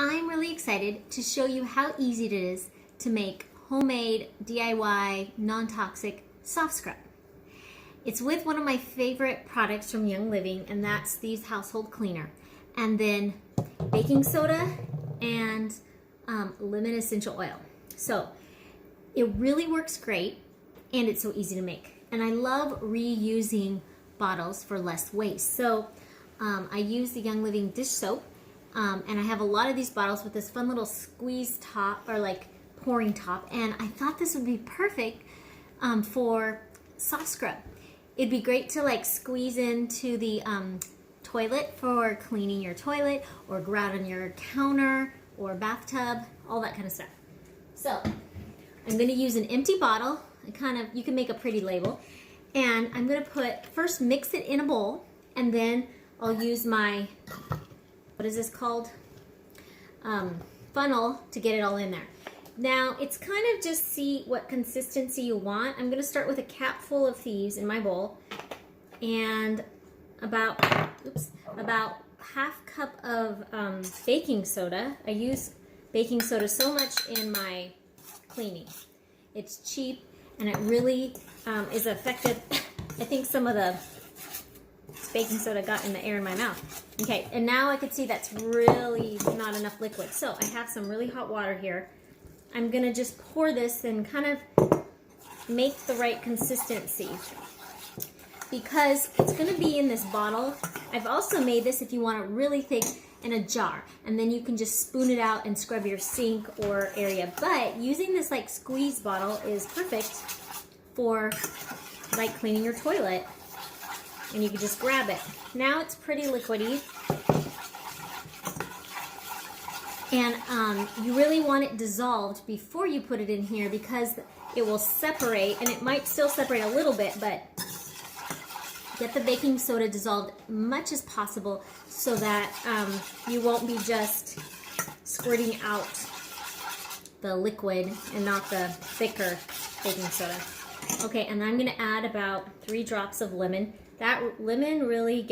I'm really excited to show you how easy it is to make homemade DIY non-toxic soft scrub. It's with one of my favorite products from Young Living, and that's Thieves Household Cleaner. And then baking soda and lemon essential oil. So it really works great, and it's so easy to make. And I love reusing bottles for less waste. So I use the Young Living dish soap, and I have a lot of these bottles with this fun little squeeze top, or like pouring top, and I thought this would be perfect for soft scrub. It'd be great to like squeeze into the toilet for cleaning your toilet, or go out on your counter or bathtub, all that kind of stuff. So I'm going to use an empty bottle. You can make a pretty label, and I'm going to first mix it in a bowl, and then I'll use my, what is this called? Funnel to get it all in there. Now it's kind of just see what consistency you want. I'm going to start with a capful of Thieves in my bowl, and about half cup of baking soda. I use baking soda so much in my cleaning. It's cheap, and it really is effective. I think some of the baking soda got in the air in my mouth. Okay, and now I can see that's really not enough liquid. So I have some really hot water here. I'm gonna just pour this and kind of make the right consistency, because it's gonna be in this bottle. I've also made this, if you want it really thick, in a jar, and then you can just spoon it out and scrub your sink or area. But using this like squeeze bottle is perfect for like cleaning your toilet, and you can just grab it. Now it's pretty liquidy, and you really want it dissolved before you put it in here, because it will separate, and it might still separate a little bit, but get the baking soda dissolved much as possible, so that you won't be just squirting out the liquid and not the thicker baking soda. Okay, and I'm gonna add about 3 drops of lemon. That lemon really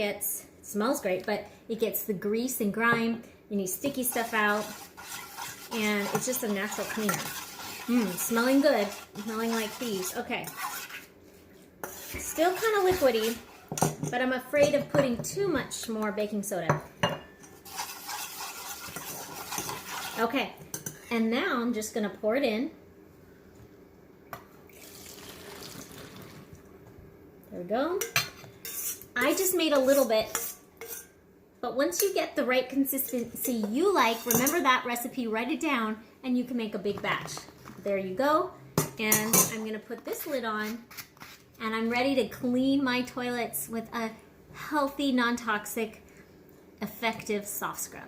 smells great, but it gets the grease and grime, any sticky stuff out, and it's just a natural cleaner. Smelling good, smelling like Thieves. Okay, still kind of liquidy, but I'm afraid of putting too much more baking soda. Okay, and now I'm just gonna pour it in. There we go. I just made a little bit, but once you get the right consistency you like, remember that recipe, write it down, and you can make a big batch. There you go. And I'm gonna put this lid on, and I'm ready to clean my toilets with a healthy, non-toxic, effective soft scrub.